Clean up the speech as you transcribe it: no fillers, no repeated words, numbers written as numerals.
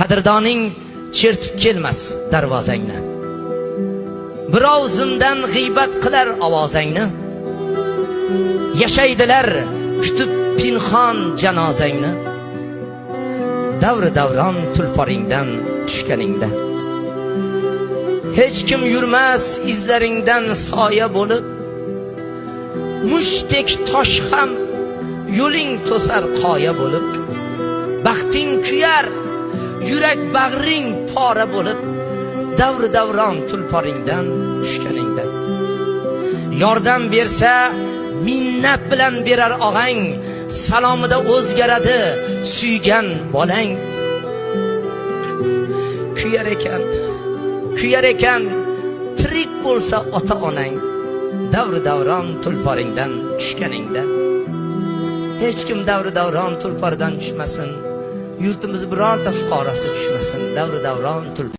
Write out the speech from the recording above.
Qadrdoning chertib kelmas darvozangni. Birov zimdan g'iybat qilar ovozangni. Yashaydilar kutib pinhon janozangni. Davri davron tulporingdan tushganingda. Hech kim yurmas izlaringdan soya bo'lib. Mushdek tosh ham yo'ling to'sar qoya bo'lib. Baxting kuyar, yurak bag'ring pora bo'lib. Davri davron tulporingdan tushganingda. Yordam bersa minnat bilan berar og'ang, salomida o'zgaradi suygan bolang. Kuyar ekan tirik bo'lsa ota onang. Davri davron tulporingdan tushganingda. Hech kim davri davron tulporidan tushmasin. Yurtimiz birorta fuqarosi tushmasin. Davri davron tulpor